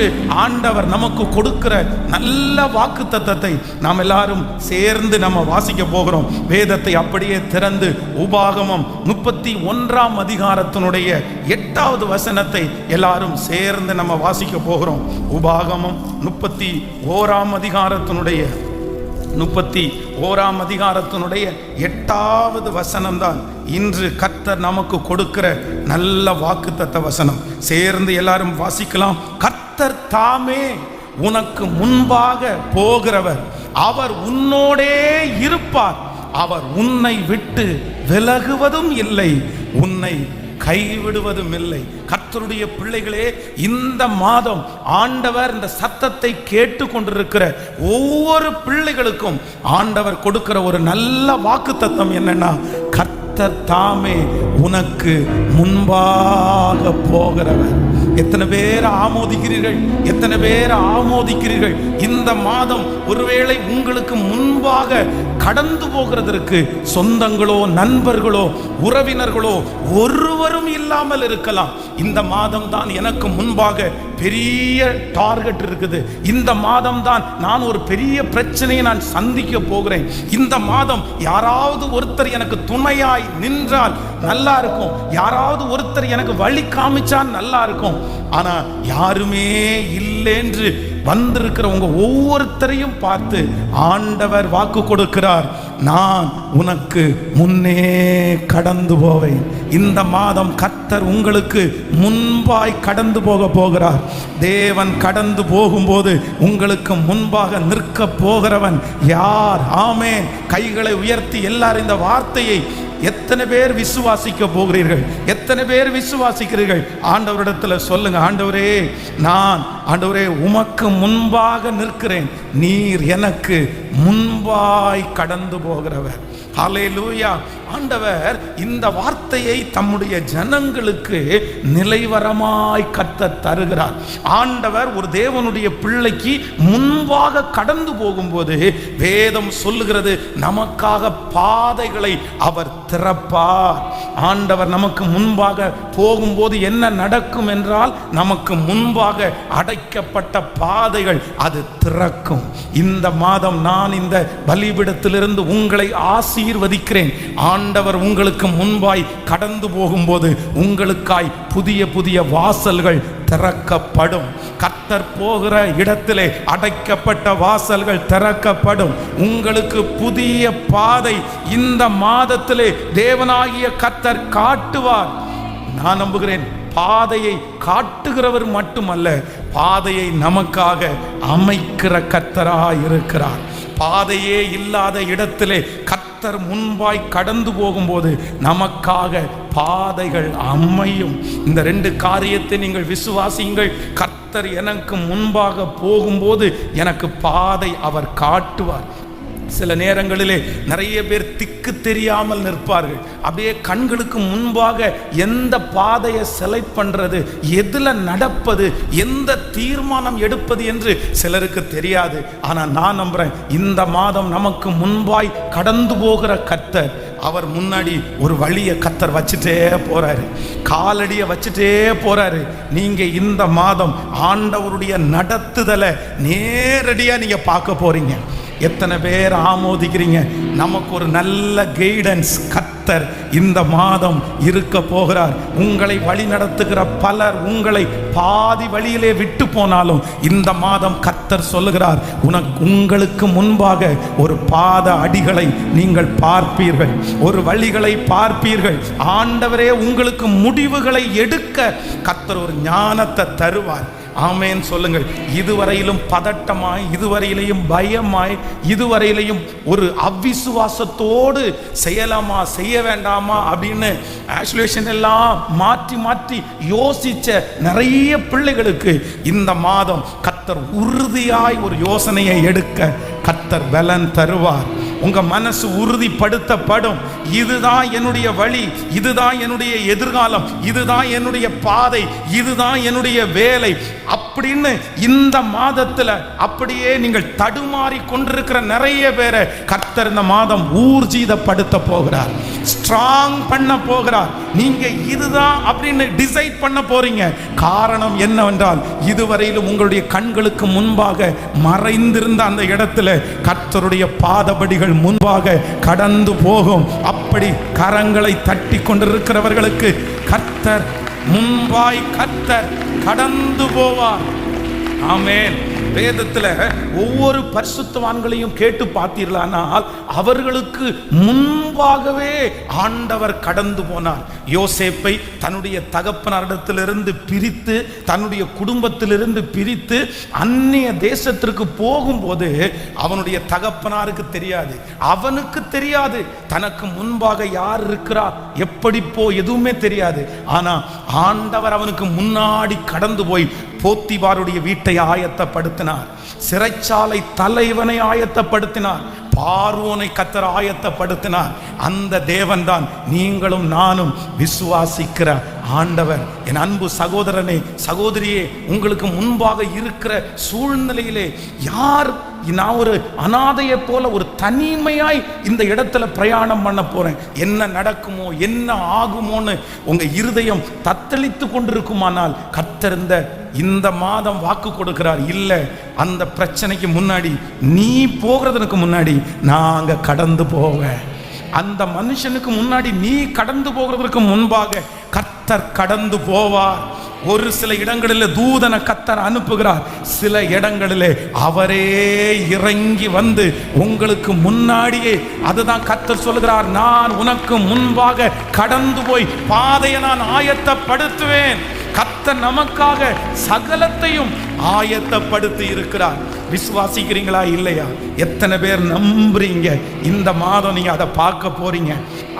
என்று ஆண்டவர் நமக்கு கொடுக்கிற நல்ல வாக்குத்தத்தத்தை நாம் எல்லாரும் சேர்ந்து நம்ம வாசிக்க போகிறோம். வேதத்தை அப்படியே திறந்து உபாகமம் 31ஆம் அதிகாரத்தினுடைய 8வது வசனத்தை எல்லாரும் சேர்ந்து நம்ம வாசிக்க போகிறோம். உபாகமம் 31ஆம் அதிகாரத்தினுடைய 8வது வசனம்தான் இன்று கர்த்தர் நமக்கு கொடுக்கிற நல்ல வாக்குத்தத்த வசனம். சேர்ந்து எல்லாரும் வாசிக்கலாம். கர்த்தர் தாமே உனக்கு முன்பாக போகிறவர், அவர் உன்னோடே இருப்பார், அவர் உன்னை விட்டு விலகுவதும் இல்லை, உன்னை கைவிடுவதும் இல்லை. கர்த்தருடைய பிள்ளைகளே, இந்த மாதம் ஆண்டவர் இந்த சத்தத்தை கேட்டு கொண்டிருக்கிற ஒவ்வொரு பிள்ளைகளுக்கும் ஆண்டவர் கொடுக்கிற ஒரு நல்ல வாக்குத்தத்தம் என்னன்னா, கர்த்தர் தாமே உனக்கு முன்பாக போகிறவர். எத்தனை பேர் ஆமோதிக்கிறீர்கள்? எத்தனை பேர் ஆமோதிக்கிறீர்கள்? இந்த மாதம் ஒருவேளை உங்களுக்கு முன்பாக கடந்து போகிறதற்கு சொந்தங்களோ நண்பர்களோ உறவினர்களோ ஒருவரும் இல்லாமல் இருக்கலாம். இந்த மாதம் தான் எனக்கு முன்பாக பெரிய டார்கெட் இருக்குது, இந்த மாதம் தான் நான் ஒரு பெரிய பிரச்சனையை நான் சந்திக்க போகிறேன், இந்த மாதம் யாராவது ஒருத்தர் எனக்கு துணையாய் நின்றால் நல்லா இருக்கும், யாராவது ஒருத்தர் எனக்கு வழி காமிச்சா நல்லா இருக்கும். ஆனா யாருமே இல்லை என்று வந்திருக்கிறவங்க ஒவ்வொருத்தரையும் பார்த்து ஆண்டவர் வாக்கு கொடுக்கிறார், நான் உனக்கு முன்னே கடந்து போவேன். இந்த மாதம் கர்த்தர் உங்களுக்கு முன்பாய் கடந்து போக போகிறார். தேவன் கடந்து போகும்போது உங்களுக்கு முன்பாக நிற்க போகிறவன் யார்? ஆமென். கைகளை உயர்த்தி எல்லாரும் இந்த வார்த்தையை எத்தனை பேர் விசுவாசிக்க போகிறீர்கள்? எத்தனை பேர் விசுவாசிக்கிறீர்கள்? ஆண்டவரிடத்தில் சொல்லுங்க, ஆண்டவரே, நான் ஆண்டவரே உமக்கு முன்பாக நிற்கிறேன், நீர் எனக்கு முன்பாய் கடந்து போகிறவர். ஹல்லேலூயா. ஆண்டவர் இந்த வார்த்தையை தம்முடைய ஜனங்களுக்கு நிலைவரமாய் கர்த்தர் தருகிறார். ஆண்டவர் ஒரு தேவனுடைய பிள்ளைக்கு முன்பாக கடந்து போகும்போது வேதம் சொல்லுகிறது, நமக்காக பாதைகளை அவர் திறப்பார். ஆண்டவர் நமக்கு முன்பாக போகும்போது என்ன நடக்கும் என்றால், நமக்கு முன்பாக அடைக்கப்பட்ட பாதைகள் அது திறக்கும். இந்த மாதம் நான் இந்த பலிபீடத்திலிருந்து உங்களை ஆசீர்வதிக்கிறேன். ஆண்டவர் உங்களுக்கு முன்பாய் கடந்து போகும்போது உங்களுக்காய் புதிய புதிய வாசல்கள் திறக்கப்படும். கர்த்தர் போகிற இடத்திலே அடைக்கப்பட்ட வாசல்கள் திறக்கப்படும். உங்களுக்கு புதிய பாதை இந்த மாதத்திலே தேவனாகிய கர்த்தர் காட்டுவார். நான் நம்புகிறேன், பாதையை காட்டுகிறவர் மட்டுமல்ல, பாதையை நமக்காக அமைக்கிற கர்த்தராய் இருக்கிறார். பாதையே இல்லாத இடத்திலே கர்த்தர் முன்பாய் கடந்து போகும்போது நமக்காக பாதைகள் அமையும். இந்த 2 காரியத்தை நீங்கள் விசுவாசியுங்கள். கர்த்தர் எனக்கு முன்பாக போகும்போது எனக்கு பாதை அவர் காட்டுவார். சில நேரங்களிலே நிறைய பேர் திக்கு தெரியாமல் நிற்பார்கள். அப்படியே கண்களுக்கு முன்பாக எந்த பாதையை செலக்ட் பண்றது, எதுல நடப்பது, எந்த தீர்மானம் எடுப்பது என்று சிலருக்கு தெரியாது. ஆனா நான் நம்புறேன், இந்த மாதம் நமக்கு முன்பாய் கடந்து போகிற கர்த்தர், அவர் முன்னாடி ஒரு வழியை கர்த்தர் வச்சுட்டே போறாரு, காலடியை வச்சுட்டே போறாரு. நீங்க இந்த மாதம் ஆண்டவருடைய நடத்துதலை நேரடியா நீங்க பார்க்க போறீங்க. எத்தனை பேர் ஆமோதிக்கிறீங்க? நமக்கு ஒரு நல்ல கைடன்ஸ் கர்த்தர் இந்த மாதம் இருக்க போகிறார். உங்களை வழி நடத்துகிற பலர் உங்களை பாதி வழியிலே விட்டு போனாலும் இந்த மாதம் கர்த்தர் சொல்லுகிறார், உங்களுக்கு முன்பாக ஒரு பாத அடிகளை நீங்கள் பார்ப்பீர்கள், ஒரு வழிகளை பார்ப்பீர்கள். ஆண்டவரே உங்களுக்கு முடிவுகளை எடுக்க கர்த்தர் ஒரு ஞானத்தை தருவார். ஆமென் சொல்லுங்கள். இதுவரையிலும் பதட்டமாய், இதுவரையிலையும் பயமாய், இதுவரையிலையும் ஒரு அவிசுவாசத்தோடு செய்யலாமா செய்ய வேண்டாமா அப்படின்னு ஆக்சுவேஷன் எல்லாம் மாற்றி மாற்றி யோசிச்ச நிறைய பிள்ளைகளுக்கு இந்த மாதம் கர்த்தர் உறுதியாய் ஒரு யோசனையை எடுக்க கர்த்தர் பலன் தருவார். உங்க மனசு உறுதிப்படுத்தப்படும். இதுதான் என்னுடைய வழி, இதுதான் என்னுடைய எதிர்காலம், இதுதான் என்னுடைய பாதை, இதுதான் என்னுடைய வேலை அப்படின்னு இந்த மாதத்துல அப்படியே நீங்கள் தடுமாறி கொண்டிருக்கிற நிறைய பேரை கர்த்தர் இந்த மாதம் ஊர்ஜிதப்படுத்த போகிறார். ஸ்ட்ராங் பண்ண போகிறார். நீங்க இதுதான் அப்படின்னு டிசைட் பண்ண போறீங்க. காரணம் என்னவென்றால், இதுவரையிலும் உங்களுடைய கண்களுக்கு முன்பாக மறைந்திருந்த அந்த இடத்துல கர்த்தருடைய பாதபடிகள் முன்பாக கடந்து போகும். அப்படி கரங்களை தட்டி கொண்டிருக்கிறவர்களுக்கு கர்த்தர் முன்பாய் கர்த்தர் கடந்து போவார். ஆமென். வேதத்துல ஒவ்வொரு பரிசுத்தவான்களையும் கேட்டு பார்த்தீர்களானால் அவர்களுக்கு முன்பாகவே ஆண்டவர் கடந்து போனார். யோசேப்பை தன்னுடைய தகப்பனாரிடத்திலிருந்து பிரித்து, தன்னுடைய குடும்பத்திலிருந்து பிரித்து அந்நிய தேசத்திற்கு போகும்போது அவனுடைய தகப்பனாருக்கு தெரியாது, அவனுக்கு தெரியாது தனக்கு முன்பாக யார் இருக்கிறா, எப்படி எதுவுமே தெரியாது. ஆனா ஆண்டவர் அவனுக்கு முன்னாடி கடந்து போய் போத்திபாருடைய வீட்டை ஆயத்தப்படுத்தினார், சிறைச்சாலை தலைவனை ஆயத்தப்படுத்தினார், பார்வோனை கர்த்தர் ஆயத்தப்படுத்தினார். அந்த தேவன் தான் நீங்களும் நானும் விசுவாசிக்கிற ஆண்டவர். என் அன்பு சகோதரனே, சகோதரியே, உங்களுக்கு முன்பாக இருக்கிற சூழ்நிலையிலே யார், நான் ஒரு அனாதையை போல ஒரு தனிமையாய் இந்த இடத்துல பிரயாணம் பண்ண போறேன், என்ன நடக்குமோ என்ன ஆகுமோன்னு உங்க இருதயம் தத்தளித்து கொண்டிருக்குமானால் கர்த்தர் இந்த மாதம் வாக்கு கொடுக்கிறார். இல்ல, அந்த பிரச்சனைக்கு முன்னாடி, நீ போகிறதுக்கு முன்னாடி நான் அங்க கடந்து போவேன். அந்த மனுஷனுக்கு முன்னாடி நீ கடந்து போகிறதுக்கு முன்பாக கர்த்தர் கடந்து போவார். ஒரு சில இடங்களில் தூதனை கர்த்தர் அனுப்புகிறார், சில இடங்களிலே அவரே இறங்கி வந்து உங்களுக்கு முன்னாடியே, அதுதான் கர்த்தர் சொல்லுகிறார், நான் உனக்கு முன்பாக கடந்து போய் பாதையை நான் ஆயத்தப்படுத்துவேன். கர்த்தர் நமக்காக சகலத்தையும் ஆயத்தப்படுத்தி இருக்கிறார். விசுவாசிக்கிறீங்களா இல்லையா? எத்தனை பேர் நம்புறீங்க இந்த மாதம் நீங்க அதை பார்க்க போறீங்க?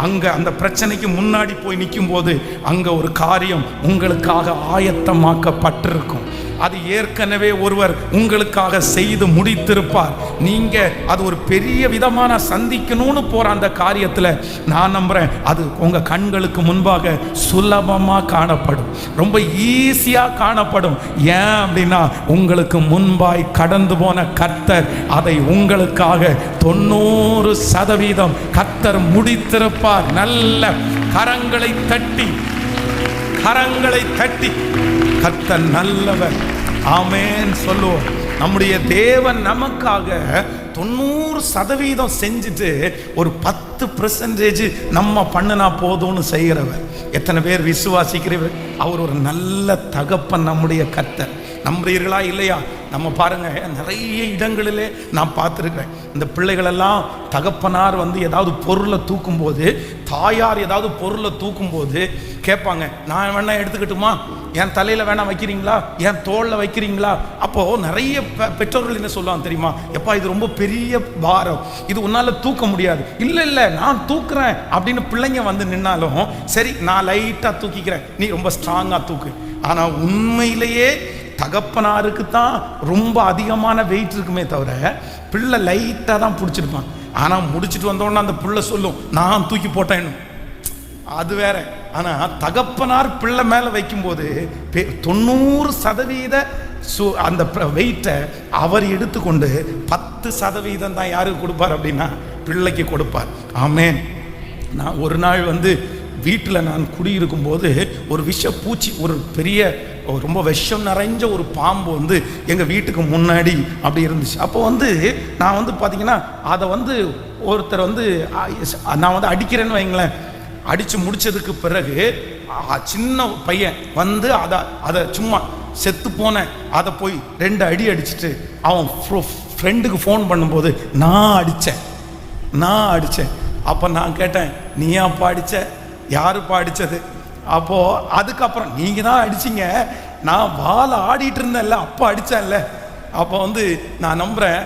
அங்க அந்த பிரச்சனைக்கு முன்னாடி போய் நிற்கும் போது அங்க ஒரு காரியம் உங்களுக்காக ஆயத்தமாக்கப்பட்டிருக்கும். அது ஏற்கனவே ஒருவர் உங்களுக்காக செய்து முடித்திருப்பார். நீங்க அது ஒரு பெரிய விதமான சந்திக்கணும்னு போற அந்த காரியத்துல நான் நம்புறேன் அது உங்க கண்களுக்கு முன்பாக சுலபமா காணப்படும், ரொம்ப ஈஸியா காணப்படும். ஏன் அப்படின்னா உங்களுக்கு முன்பாய் கடந்து போன கர்த்தர் அதை உங்களுக்காக 90% கர்த்தர் முடித்திருப்பார். நல்ல கரங்களை தட்டி கர்த்தர் நல்லவர், ஆமென் சொல்லுவோம். நம்முடைய தேவன் நமக்காக 90% செஞ்சுட்டு ஒரு 10% நம்ம பண்ணினா போதும்னு செய்கிறவர். எத்தனை பேர் விசுவாசிக்கிறவர்? அவர் ஒரு நல்ல தகப்பன் நம்முடைய கர்த்தர். நம்புறீர்களா இல்லையா? நம்ம பாருங்க, நிறைய இடங்களிலே நான் பார்த்துருக்கேன், இந்த பிள்ளைகளெல்லாம் தகப்பனார் ஏதாவது பொருளை தூக்கும்போது, தாயார் ஏதாவது பொருளை தூக்கும்போது கேட்பாங்க, நான் வேணா எடுத்துக்கிட்டுமா, என் தலையில் வேணா வைக்கிறீங்களா, என் தோளில் வைக்கிறீங்களா? அப்போது நிறைய பெற்றோர்கள் என்ன சொல்லுவாங்க தெரியுமா? எப்பா இது ரொம்ப பெரிய பாரம், இது உன்னால் தூக்க முடியாது. இல்லை நான் தூக்குறேன் அப்படின்னு பிள்ளைங்க நின்னாலும் சரி நான் லைட்டாக தூக்கிக்கிறேன், நீ ரொம்ப ஸ்ட்ராங்காக தூக்கு. ஆனால் உண்மையிலேயே தகப்பனாருக்கு தான் ரொம்ப அதிகமான வெயிட் இருக்குமே தவிர பிள்ளை லைட்டாக தான் பிடிச்சிருப்பான். ஆனால் முடிச்சுட்டு வந்தோடனே அந்த பிள்ளை சொல்லும், நான் தூக்கி போட்டேன்னு. அது வேற. ஆனால் தகப்பனார் பிள்ளை மேலே வைக்கும்போது 90% அந்த வெயிட்டை அவர் எடுத்துக்கொண்டு 10% தான் யாருக்கு கொடுப்பார் அப்படின்னா பிள்ளைக்கு கொடுப்பார். ஆமென். நான் ஒரு நாள் வீட்டில் நான் குடியிருக்கும் போது ஒரு விஷப்பூச்சி, ஒரு பெரிய ரொம்ப விஷம் நிறைஞ்ச ஒரு பாம்பு எங்கள் வீட்டுக்கு முன்னாடி அப்படி இருந்துச்சு. அப்போ நான் பார்த்தீங்கன்னா அதை ஒருத்தர் நான் அடிக்கிறேன்னு வைங்களேன். அடித்து முடித்ததுக்கு பிறகு சின்ன பையன் அதை சும்மா செத்து போனேன் அதை போய் 2 அடி அடிச்சுட்டு அவன் ஃப்ரெண்டுக்கு ஃபோன் பண்ணும்போது நான் அடித்தேன். அப்போ நான் கேட்டேன், நீயாப்பா அடித்த? யாருப்பா அடித்தது? அப்போது அதுக்கப்புறம் நீங்கள் தான் அடிச்சிங்க, நான் வாழை ஆடிட்டு இருந்தேன்ல அப்போ அடித்தேன்ல. அப்போ நான் நம்புகிறேன்,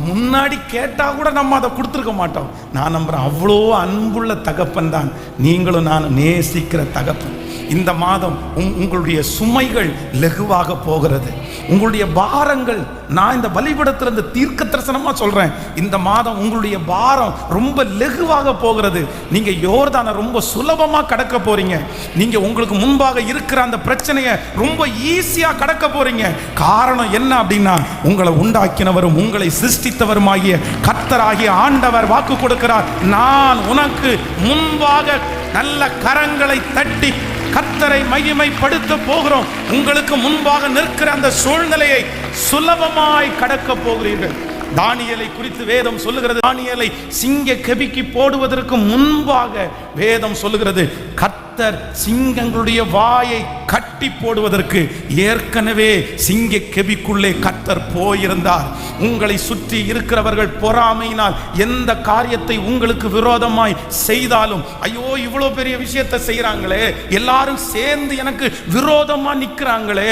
முன்னாடி கேட்டால் கூட நம்ம அதை கொடுத்துருக்க மாட்டோம். நான் நம்புகிறேன் அவ்வளோ அன்புள்ள தகப்பன் தான் நீங்களும் நான் நேசிக்கிற தகப்பன். இந்த மாதம் உங்களுடைய சுமைகள் லகுவாக போகிறது, உங்களுடைய பாரங்கள், நான் இந்த பலிபீடத்திலிருந்து தீர்க்க தரிசனமாக சொல்கிறேன், இந்த மாதம் உங்களுடைய பாரம் ரொம்ப லகுவாக போகிறது. நீங்கள் யோர்தானை ரொம்ப சுலபமாக கடக்க போகிறீங்க. நீங்கள் உங்களுக்கு முன்பாக இருக்கிற அந்த பிரச்சனையை ரொம்ப ஈஸியாக கடக்க போகிறீங்க. காரணம் என்ன அப்படின்னா, உங்களை உண்டாக்கினவரும் உங்களை சிருஷ்டித்தவருமாகிய கர்த்தராகிய ஆண்டவர் வாக்கு கொடுக்கிறார், நான் உனக்கு முன்பாக நல்ல கரங்களை தட்டி கர்த்தரை மகிமைப்படுத்த போகிறோம். உங்களுக்கு முன்பாக நிற்கிற அந்த சூழ்நிலையை சுலபமாய் கடக்க போகிறீர்கள். தானியேலை குறித்து வேதம் சொல்லுகிறது, தானியேலை சிங்க கெபிக்கு போடுவதற்கு முன்பாக வேதம் சொல்லுகிறது, கர்த்தர் சிங்கங்களுடைய வாயை கட்டி போடுவதற்கு ஏற்கனவே சிங்க கெபிக்குள்ளே கர்த்தர் போயிருந்தார். உங்களை சுற்றி இருக்கிறவர்கள் பொறாமையினால் எந்த காரியத்தை உங்களுக்கு விரோதமாய் செய்தாலும், ஐயோ இவ்வளவு பெரிய விஷயத்தை செய்யறாங்களே, எல்லாரும் சேர்ந்து எனக்கு விரோதமா நிற்கிறாங்களே,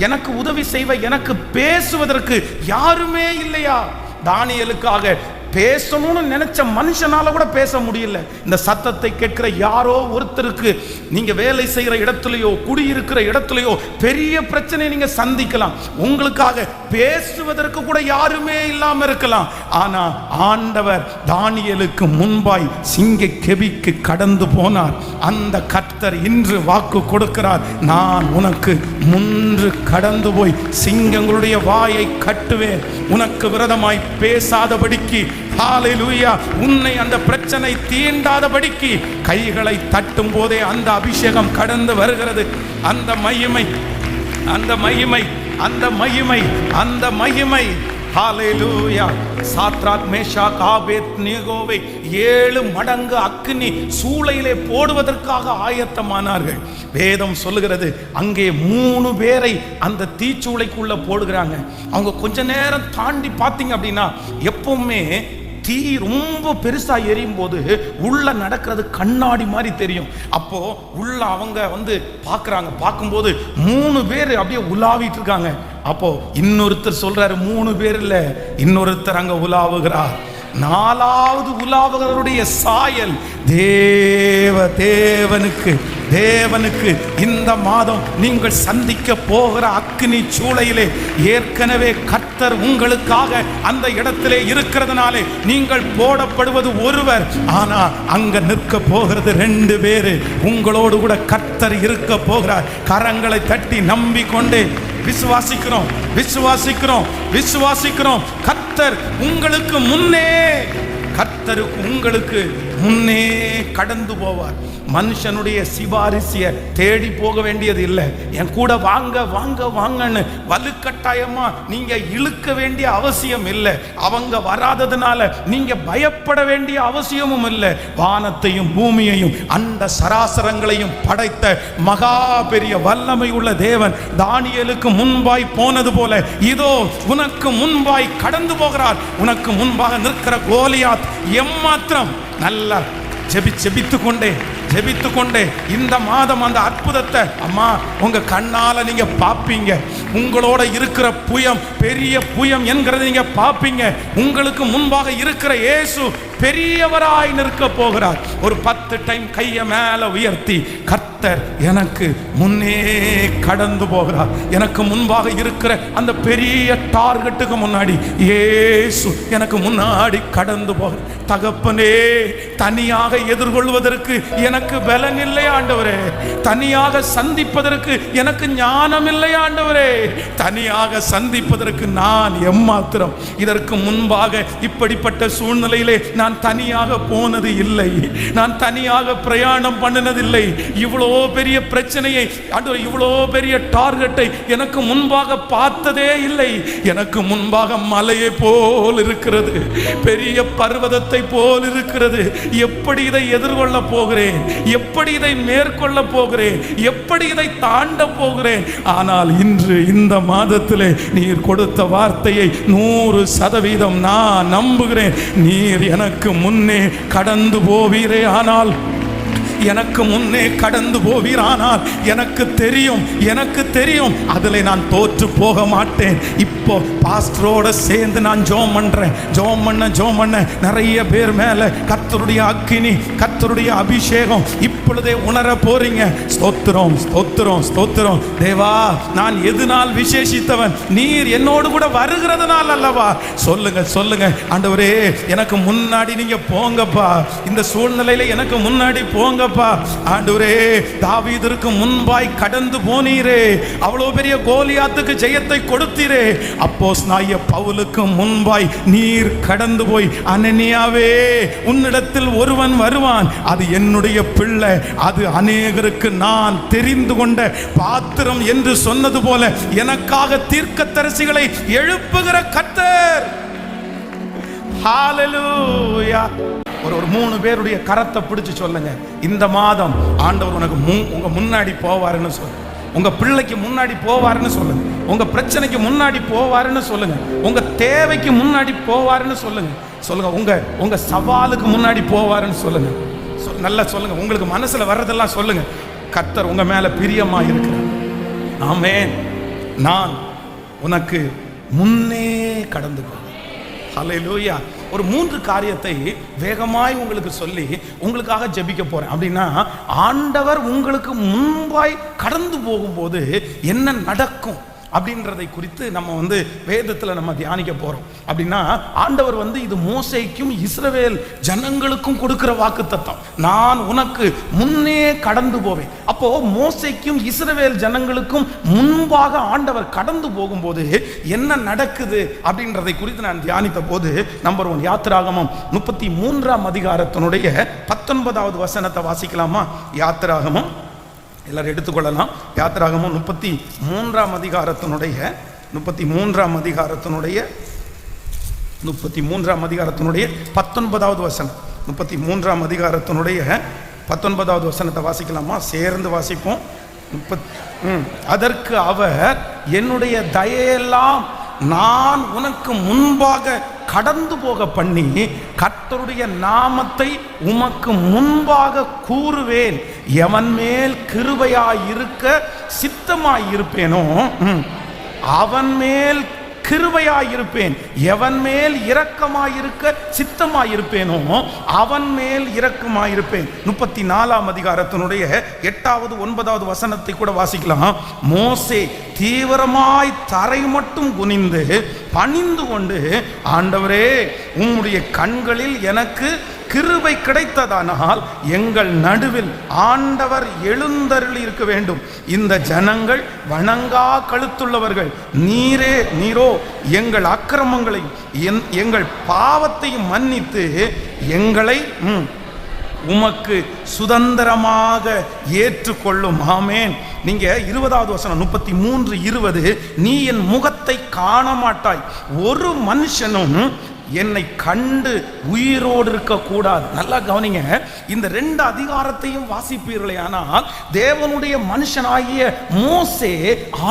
எனக்கு உதவி செய்வ, எனக்கு பேசுவதற்கு யாருமே இல்லையா? தானியேலுக்காக பேசணும்னு நினைச்ச மனுஷனால கூட பேச முடியல. இந்த சத்தத்தை கேட்கிற யாரோ ஒருத்தருக்கு நீங்க வேலை செய்கிற இடத்துலயோ குடியிருக்கிற இடத்துலயோ பெரிய பிரச்சனை நீங்க சந்திக்கலாம். உங்களுக்காக பேசுவதற்கு கூட யாருமே இல்லாம இருக்கலாம். ஆனா ஆண்டவர் தானியேலுக்கு முன்பாய் சிங்க கெபிக்கு கடந்து போனார். அந்த கர்த்தர் இன்று வாக்கு கொடுக்கிறார், நான் உனக்கு முன்று கடந்து போய் சிங்கங்களுடைய வாயை கட்டுவேன், உனக்கு விரோதமாய் பேசாதபடிக்கு. ஹல்லேலூயா. உன்னை அந்த பிரச்சனை தீண்டாதபடிக்கு கைகளை தட்டும் போதே அந்த அபிஷேகம் கடந்து வருகிறது. அந்த மகிமை, அந்த மகிமை, அந்த மகிமை, அந்த மகிமை. ஹல்லேலூயா. சாத்ராக் மேஷாக் ஆபேத்நேகோவை 7 மடங்கு அக்கினி சூளையிலே போடுவதற்காக ஆயத்தமானார்கள். வேதம் சொல்லுகிறது, அங்கே 3 பேரை அந்த தீச்சூளைக்குள்ள போடுகிறாங்க. அவங்க கொஞ்ச நேரம் தாண்டி பார்த்தீங்க அப்படின்னா, எப்பவுமே தீ ரொம்ப பெருசா எரியும் போது உள்ள நடக்கிறது கண்ணாடி மாதிரி தெரியும். அப்போ உள்ள அவங்க பார்க்கறாங்க. பார்க்கும்போது 3 பேர் அப்படியே உலாவிட்டு இருக்காங்க. அப்போ இன்னொருத்தர் சொல்றாரு, 3 பேர் இல்ல, இன்னொருத்தர் அங்க உலாவுகிறார். 4வது உலாவுகிறவருடைய சாயல் தேவனுக்கு இந்த மாதம் நீங்கள் சந்திக்க போகிற அக்கினி சூளையிலே ஏற்கனவே கர்த்தர் உங்களுக்காக அந்த இடத்திலே இருக்கிறதுனாலே நீங்கள் போடப்படுவது ஒருவர், ஆனா அங்க நிற்க போகிறது 2 பேரு. உங்களோடு கூட கர்த்தர் இருக்க போகிறார். கரங்களை தட்டி நம்பிக்கொண்டே விசுவாசிக்கிறோம், விசுவாசிக்கிறோம், விசுவாசிக்கிறோம். கர்த்தர் உங்களுக்கு முன்னே, கர்த்தருக்கு உங்களுக்கு முன்னே கடந்து போவார். மனுஷனுடைய சிபாரிசிய தேடி போக வேண்டியது இல்லை. என் கூட வாங்க வாங்க வாங்கன்னு வலுக்கட்டாயமா நீங்க இழுக்க வேண்டிய அவசியம் இல்லை. அவங்க வராததுனால நீங்க பயப்பட வேண்டிய அவசியமும் இல்லை. வானத்தையும் பூமியையும் அண்ட சராசரங்களையும் படைத்த மகா பெரிய வல்லமை உள்ள தேவன் தானியேலுக்கு முன்பாய் போனது போல இதோ உனக்கு முன்பாய் கடந்து போகிறார். உனக்கு முன்பாக நிற்கிற கோலியாத் எம்மாத்திரம் நல்லா ஜெபித்து கொண்டே இந்த மாதம் அந்த அற்புதத்தை அம்மா உங்க கண்ணால நீங்க பாப்பீங்க. உங்களோட இருக்கிற புயம் பெரிய புயம் என்கிறத நீங்க பாப்பீங்க. உங்களுக்கு முன்பாக இருக்கிற இயேசு பெரியவராய் நிற்க போகிறார். ஒரு 10 டைம் கையை மேல உயர்த்தி, கர்த்தர் எனக்கு முன்னே கடந்து போகிறார். எனக்கு முன்பாக இருக்கிற அந்த பெரிய டார்கெட்டுக்கு முன்னாடி இயேசு எனக்கு முன்னாடி கடந்து போகிறார். தகப்பனே, தனியாக எதிர்கொள்வதற்கு எனக்கு பலன் இல்லை ஆண்டவரே. தனியாக சந்திப்பதற்கு எனக்கு ஞானம் இல்லை ஆண்டவரே. தனியாக சந்திப்பதற்கு நான் எம்மாத்திரம். இதற்கு முன்பாக இப்படிப்பட்ட சூழ்நிலையிலே நான் தனியாக போனது இல்லை. நான் தனியாக பிரயாணம் பண்ணினதில்லை. இவ்வளோ பெரிய பிரச்சனையை, இவ்வளோ பெரிய டார்கெட்டை எனக்கு முன்பாக பார்த்ததே இல்லை. எனக்கு முன்பாக மலையை போல் இருக்கிறது, பெரிய பர்வதத்தை போல் இருக்கிறது. எப்படி இதை எதிர்கொள்ள போகிறேன்? எப்படி இதை மேற்கொள்ள போகிறேன்? எப்படி இதை தாண்ட போகிறேன்? ஆனால் இன்று இந்த மாதத்திலே நீர் கொடுத்த வார்த்தையை 100% நான் நம்புகிறேன். நீர் எனக்கு முன்னே கடந்து போவீரே, ஆனால் எனக்கு முன்னே கடந்து போவீரானால் எனக்கு தெரியும் அதில் நான் தோற்று போக மாட்டேன். இப்போ பாஸ்டரோட சேர்ந்து நான் ஜோம் பண்ண நிறைய பேர் மேல கர்த்தருடைய அக்கினி, கர்த்தருடைய அபிஷேகம் இப்பொழுதே உணர போறீங்க. ஸ்தோத்திரம், ஸ்தோத்திரம், ஸ்தோத்திரம். தேவா, நான் எதனால் விசேஷித்தவன்? நீர் என்னோடு கூட வருகிறதுனால் அல்லவா? சொல்லுங்க ஆண்டவரே, எனக்கு முன்னாடி நீங்க போங்கப்பா. இந்த சூழ்நிலையில எனக்கு முன்னாடி போங்க சொல்லுங்கப்பா. ஆண்டவரே, தாவீதிற்கு முன்பாய் கடந்து போனீரே, அவ்வளவு பெரிய கோலியாத்துக்கு ஜெயத்தை கொடுத்தீரே, அப்போஸ்தலனாகிய பவுலுக்கு முன்பாய் நீர் கடந்து போய், அனனியாவே, உன்னிடத்தில் ஒருவன் வருவான், அது என்னுடைய பிள்ளை, அது அநேகருக்கு நான் தெரிந்து கொண்ட பாத்திரம் என்று சொன்னது போல எனக்காக தீர்க்கதரிசிகளை எழுப்புகிற கர்த்தர். ஹalleluya. ஒரு 3 பேருடைய கரத்தை பிடிச்சு சொல்லுங்க, இந்த மாதம் ஆண்டவர் உனக்கு உங்க முன்னாடி போவாருன்னு சொல்லுங்க. உங்க பிள்ளைக்கு முன்னாடி போவாருன்னு சொல்லுங்க. உங்க பிரச்சனைக்கு முன்னாடி போவாருன்னு சொல்லுங்க. உங்க தேவைக்கு முன்னாடி போவாருன்னு சொல்லுங்க. சொல்லுங்க, உங்க சவாலுக்கு முன்னாடி போவாருன்னு சொல்லுங்க. நல்லா சொல்லுங்க, உங்களுக்கு மனசுல வர்றதெல்லாம் சொல்லுங்க. கர்த்தர் உங்க மேல பிரியமா இருக்கிறார். ஆமென். நான் உனக்கு முன்னே கடந்து போவேன். ஹல்லேலூயா. ஒரு 3 காரியத்தை வேகமாய் உங்களுக்கு சொல்லி உங்களுக்காக ஜெபிக்க போறேன். அப்படின்னா, ஆண்டவர் உங்களுக்கு முன்பாய் கடந்து போகும்போது என்ன நடக்கும் அப்படின்றதை குறித்து நம்ம வேதத்தில் நம்ம தியானிக்க போறோம். அப்படின்னா, ஆண்டவர் இது மோசேக்கும் இஸ்ரவேல் ஜனங்களுக்கும் கொடுக்கிற வாக்குத்தத்தம். நான் உனக்கு முன்னே கடந்து போவேன். அப்போ மோசேக்கும் இஸ்ரவேல் ஜனங்களுக்கும் முன்பாக ஆண்டவர் கடந்து போகும்போது என்ன நடக்குது அப்படின்றதை குறித்து நான் தியானித்த போது, நம்பர் 1 யாத்திராகமம் 33ஆம் அதிகாரத்தினுடைய 19வது வசனத்தை வாசிக்கலாமா? யாத்திராகமம் எல்லாரும் எடுத்துக்கொள்ளலாம். யாத்திராகமம் 33ஆம் அதிகாரத்தினுடைய 19வது வசனம், 33ஆம் அதிகாரத்தினுடைய 19வது வசனத்தை வாசிக்கலாமா? சேர்ந்து வாசிப்போம். அதற்கு அவர், என்னுடைய தயையெல்லாம் நான் உனக்கு முன்பாக கடந்து போக பண்ணி கர்த்தருடைய நாமத்தை உமக்கு முன்பாக கூறுவேன். எவன் மேல் கிருபையாயிருக்க சித்தமாயிருப்பேனோ அவன் மேல் கிருபையாயிருப்பேன். எவன் மேல் இரக்கமாயிருக்க சித்தமாயிருப்பேனோ அவன் மேல் இரக்கமாயிருப்பேன். 34ஆம் அதிகாரத்தினுடைய 8வது 9வது வசனத்தை கூட வாசிக்கலாம். மோசே தீவிரமாய் தரை மட்டும் குனிந்து பணிந்து கொண்டு, ஆண்டவரே, உம்முடைய கண்களில் எனக்கு கிருபை கிடைத்ததானால் எங்கள் நடுவில் ஆண்டவர் எழுந்தருளி இருக்க வேண்டும். இந்த ஜனங்கள் வணங்கா கழுத்துள்ளவர்கள். நீரோ எங்கள் அக்கிரமங்களையும் எங்கள் பாவத்தையும் மன்னித்து எங்களை உமக்கு சுதந்திரமாக ஏற்றுக்கொள்ளும். ஆமேன். நீங்க 20வது வசனம் 33:20, நீ என் முகத்தை காண மாட்டாய், ஒரு மனுஷனும் என்னை கண்டு உயிரோடு இருக்க கூடாது. நல்லா கவனிங்க, இந்த 2 அதிகாரத்தையும் வாசிப்பீர்களே. ஆனால் தேவனுடைய மனுஷனாகிய மோசே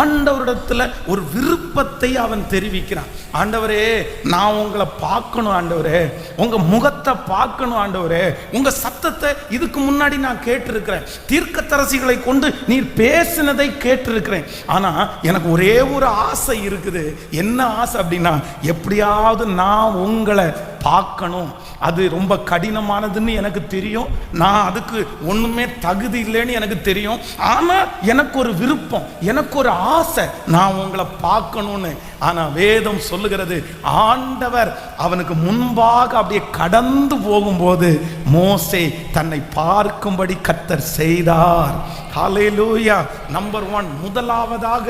ஆண்டவரிடத்துல ஒரு விருப்பத்தை அவன் தெரிவிக்கிறான். ஆண்டவரே, நான் உங்களை பார்க்கணும் ஆண்டவரே, உங்க முகத்தை பார்க்கணும் ஆண்டவரே, உங்க சத்தத்தை இதுக்கு முன்னாடி நான் கேட்டிருக்கிறேன், தீர்க்கதரிசிகளை கொண்டு நீர் பேசினதை கேட்டிருக்கிறேன். ஆனா எனக்கு ஒரே ஒரு ஆசை இருக்குது. என்ன ஆசை அப்படின்னா, எப்படியாவது நான் உங்களை பார்க்கணும். அது ரொம்ப கடினமானதுன்னு எனக்கு தெரியும், நான் அதுக்கு ஒண்ணுமே தகுதி இல்லைன்னு எனக்கு தெரியும். ஆனா எனக்கு ஒரு விருப்பம், எனக்கு ஒரு ஆசை, நான் உங்களை பார்க்கணும்னு. ஆனா வேதம் சொல்லுகிறது, ஆண்டவர் அவனுக்கு முன்பாக அப்படியே கடந்து போகும்போது மோசே தன்னை பார்க்கும்படி கர்த்தர் செய்தார். ஹல்லேலூயா. நம்பர் 1, முதலாவதாக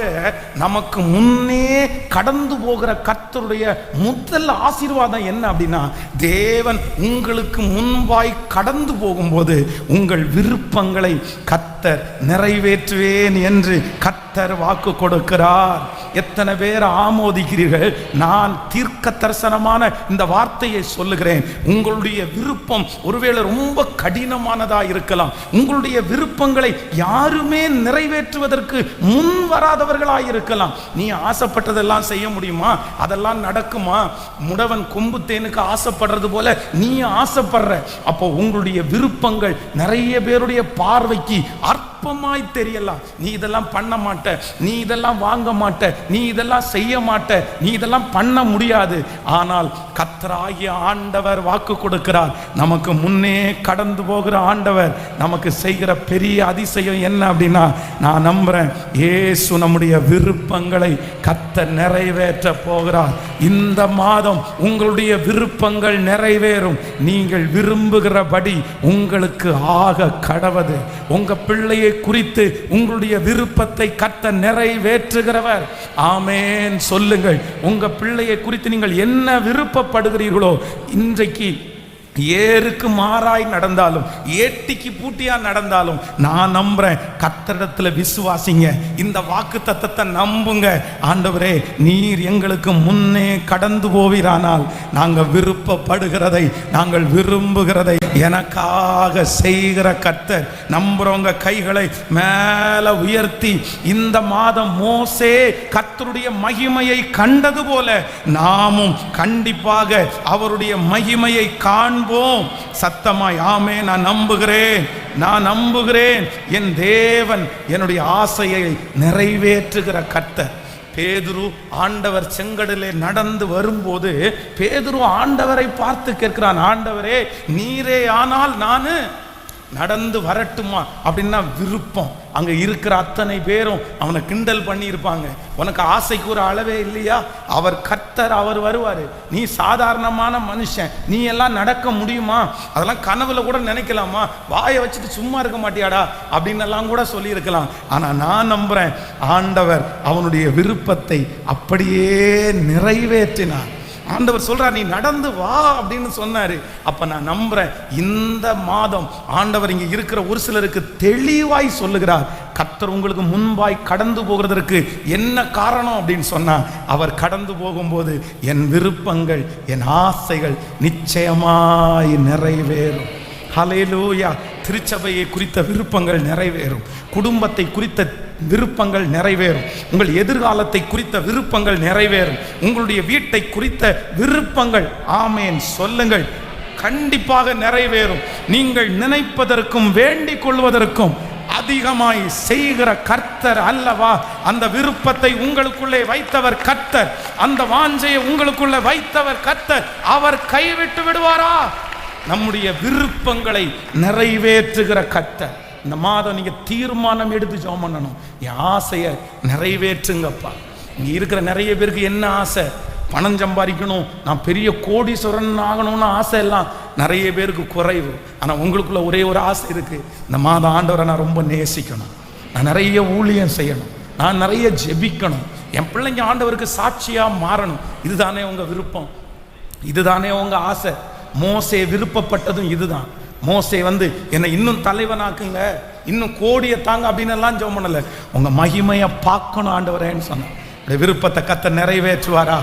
நமக்கு முன்னே கடந்து போகிற கர்த்தருடைய முதல் ஆசீர்வாதம் என்ன அப்படின்னா, தேவன் உங்களுக்கு முன்பாய் கடந்து போகும்போது உங்கள் விருப்பங்களை கர்த்தர் நிறைவேற்றுவேன் என்று கர்த்தர் வாக்கு கொடுக்கிறார். எத்தனை பேர் ஆமோதிக்கிறீர்கள்? நான் தீர்க்க தரிசனமான இந்த வார்த்தையை சொல்லுகிறேன். உங்களுடைய விருப்பம் ஒருவேளை ரொம்ப கடினமானதா இருக்கலாம். உங்களுடைய விருப்பங்களை யாருமே நிறைவேற்றுவதற்கு முன் வராதவர்களாக இருக்கலாம். நீ ஆசைப்பட்டதெல்லாம் செய்ய முடியுமா? அதெல்லாம் நடக்குமா? முடவன் கொம்பு தேனுக்கு ஆசைப்படுறது போல நீ ஆசைப்படுற. அப்போ உங்களுடைய விருப்பங்கள் நிறைய பேருடைய பார்வைக்கு அற்பமாய் தெரியலாம். நீ இதெல்லாம் பண்ண மாட்ட, நீ இதெல்லாம் வாங்க மாட்ட, நீ இதெல்லாம் செய்ய மாட்ட, நீ இதெல்லாம் பண்ண முடியாது. ஆனால் கர்த்தராகிய ஆண்டவர் வாக்கு கொடுக்கிறார். நமக்கு முன்னே கடந்து போகிற ஆண்டவர் நமக்கு செய்கிற பெரிய அதிசயம் என்ன அப்படின்னா, நான் நம்புறேன், இயேசு நம்முடைய விருப்பங்களை கர்த்தர் நிறைவேற்ற போகிறார். இந்த மாதம் உங்களுடைய விருப்பங்கள் நிறைவேறும். நீங்கள் விரும்புகிறபடி உங்களுக்கு ஆக கடவது. உங்க பிள்ளையை குறித்து உங்களுடைய விருப்பத்தை கர்த்தர் நிறைவேற்றுகிறவர். ஆமென் சொல்லுங்கள். உங்க பிள்ளையை குறித்து நீங்கள் என்ன விருப்பப்படுகிறீர்களோ, இன்றைக்கு ஏருக்கு மாறாய் நடந்தாலும், ஏட்டிக்கு பூட்டியா நடந்தாலும், நான் நம்புறேன், கர்த்தரிடத்துல விசுவாசிங்க, இந்த வாக்கு தத்தத்தை நம்புங்க. ஆண்டவரே, நீர் எங்களுக்கு முன்னே கடந்து போவீரானால் நாங்கள் விருப்பப்படுகிறதை, நாங்கள் விரும்புகிறதை எனக்காக செய்கிற கர்த்தர். நம்புறவங்க கைகளை மேல உயர்த்தி, இந்த மாதம் மோசே கர்த்தருடைய மகிமையை கண்டது போல நாமும் கண்டிப்பாக அவருடைய மகிமையை காண்போம். சத்தமாய் ஆமே. நான் நம்புகிறேன், என் தேவன் என்னுடைய ஆசையை நிறைவேற்றுகிற கர்த்தர். பேதுரு ஆண்டவர் செங்கடலே நடந்து வரும்போது பேதுரு ஆண்டவரை பார்த்து கேட்கிறான், ஆண்டவரே, நீரே ஆனால் நான் நடந்து வரட்டுமா அப்படின்னா விருப்பம். அங்க இருக்கிற அத்தனை பேரும் அவனை கிண்டல் பண்ணி இருப்பாங்க. உனக்கு ஆசைக்கு ஒரு அளவே இல்லையா? அவர் கர்த்தர், அவர் வருவாரு. நீ சாதாரணமான மனுஷன், நீ எல்லாம் நடக்க முடியுமா? அதெல்லாம் கனவுல கூட நினைக்கலாமா? வாயை வச்சுட்டு சும்மா இருக்க மாட்டியாடா அப்படின்னு எல்லாம் கூட சொல்லி இருக்கலாம். ஆனா நான் நம்புறேன், ஆண்டவர் அவனுடைய விருப்பத்தை அப்படியே நிறைவேற்றினார். ஆண்டவர் சொல்றார், நீ நடந்து வா அப்படின்னு சொன்னாரு. அப்ப நான் நம்புறேன், இந்த மாதம் ஆண்டவர் இங்க இருக்கிற ஒரு சிலருக்கு தெளிவாய் சொல்லுகிறார். கர்த்தர் உங்களுக்கு முன்பாய் கடந்து போகிறதற்கு என்ன காரணம் அப்படின்னு சொன்னா, அவர் கடந்து போகும்போது என் விருப்பங்கள், என் ஆசைகள் நிச்சயமாய் நிறைவேறும். ஹல்லேலூயா. திருச்சபையை குறித்த விருப்பங்கள் நிறைவேறும். குடும்பத்தை குறித்த விருப்பங்கள் நிறைவேறும். உங்கள் எதிர்காலத்தை குறித்த விருப்பங்கள் நிறைவேறும். உங்களுடைய வீட்டை குறித்த விருப்பங்கள், ஆமேன் சொல்லுங்கள், கண்டிப்பாக நிறைவேறும். நீங்கள் நினைப்பதற்கும் வேண்டிக் கொள்வதற்கும் அதிகமாய் செய்கிற கர்த்தர் அல்லவா? அந்த விருப்பத்தை உங்களுக்குள்ளே வைத்தவர் கர்த்தர், அந்த வாஞ்சையை உங்களுக்குள்ளே வைத்தவர் கர்த்தர். அவர் கைவிட்டு விடுவாரா? நம்முடைய விருப்பங்களை நிறைவேற்றுகிற கர்த்தர். இந்த மாதம் நீங்க தீர்மானம் எடுத்து ஜெபம் பண்ணணும், என் ஆசையை நிறைவேற்றுங்கப்பா. இங்க இருக்கிற நிறைய பேருக்கு என்ன ஆசை? பணம் சம்பாதிக்கணும், நான் பெரிய கோடீஸ்வரன் ஆகணும்னு ஆசை எல்லாம் நிறைய பேருக்கு குறைவு. ஆனால் உங்களுக்குள்ள ஒரே ஒரு ஆசை இருக்கு, இந்த மாதம் ஆண்டவரை நான் ரொம்ப நேசிக்கணும், நான் நிறைய ஊழியம் செய்யணும், நான் நிறைய ஜெபிக்கணும், என் பிள்ளைங்க ஆண்டவருக்கு சாட்சியா மாறணும். இதுதானே உங்க விருப்பம், இதுதானே உங்க ஆசை. மோசே விருப்பப்பட்டதும் இதுதான். மோசே என்னை இன்னும் தலைவனாக்குங்க, இன்னும் கோடியை தாங்க அப்படின்னு எல்லாம் ஜெபம் பண்ணல. உங்க மகிமையை பார்க்கணும் ஆண்டவரேன்னு சொன்னான். விருப்பத்தை கர்த்தர் நிறைவேற்றுவாரா?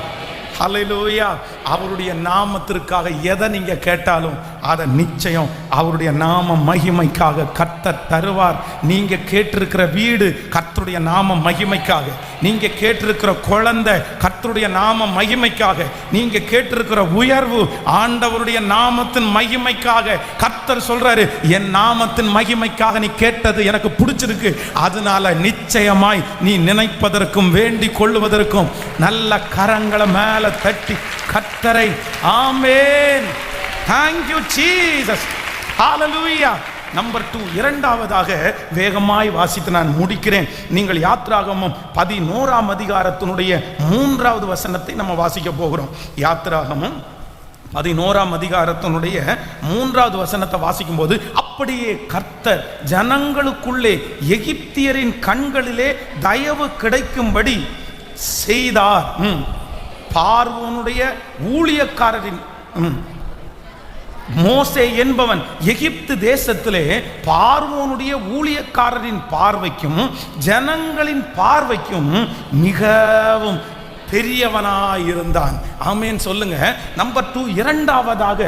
ஹல்லேலூயா. அவருடைய நாமத்திற்காக எதை நீங்க கேட்டாலும் அதை நிச்சயம் அவருடைய நாம மகிமைக்காக கர்த்தர் தருவார். நீங்க கேட்டிருக்கிற வீடு கர்த்தருடைய நாம மகிமைக்காக, நீங்க கேட்டிருக்கிற குழந்தை கர்த்தருடைய நாம மகிமைக்காக, நீங்க கேட்டிருக்கிற உயர்வு ஆண்டவருடைய நாமத்தின் மகிமைக்காக. கர்த்தர் சொல்றாரு, என் நாமத்தின் மகிமைக்காக நீ கேட்டது எனக்கு பிடிச்சிருக்கு, அதனால நிச்சயமாய் நீ நினைப்பதற்கும் வேண்டிக் கொள்வதற்கும் நல்ல கரங்களை மேல தட்டி கர்த்தரை ஆமென். Thank you Jesus. Hallelujah. Number 2, இரண்டாவதாக வேகமாய் வாசித்து நான் முடிக்கிறேன். நீங்கள் யாத்ராகமம் 11ஆம் அதிகாரத்தினுடைய 3வது வசனத்தை நம்ம வாசிக்க போகிறோம். யாத்ராகமம் 11ஆம் அதிகாரத்தினுடைய 3வது வசனத்தை வாசிக்கும் போது, அப்படியே கர்த்தர் ஜனங்களுக்குள்ளே எகிப்தியரின் கண்களிலே தயவு கிடைக்கும்படி செய்தார். பார்வோனுடைய ஊழியக்காரரின் மோசே என்பவன் எகிப்து தேசத்திலே பார்வோனுடைய ஊழியக்காரரின் பார்வைக்கும் ஜனங்களின் பார்வைக்கும் மிகவும் பெரியவனாயிருந்தான். ஆமென் சொல்லுங்க. நம்பர் 2, இரண்டாவதாக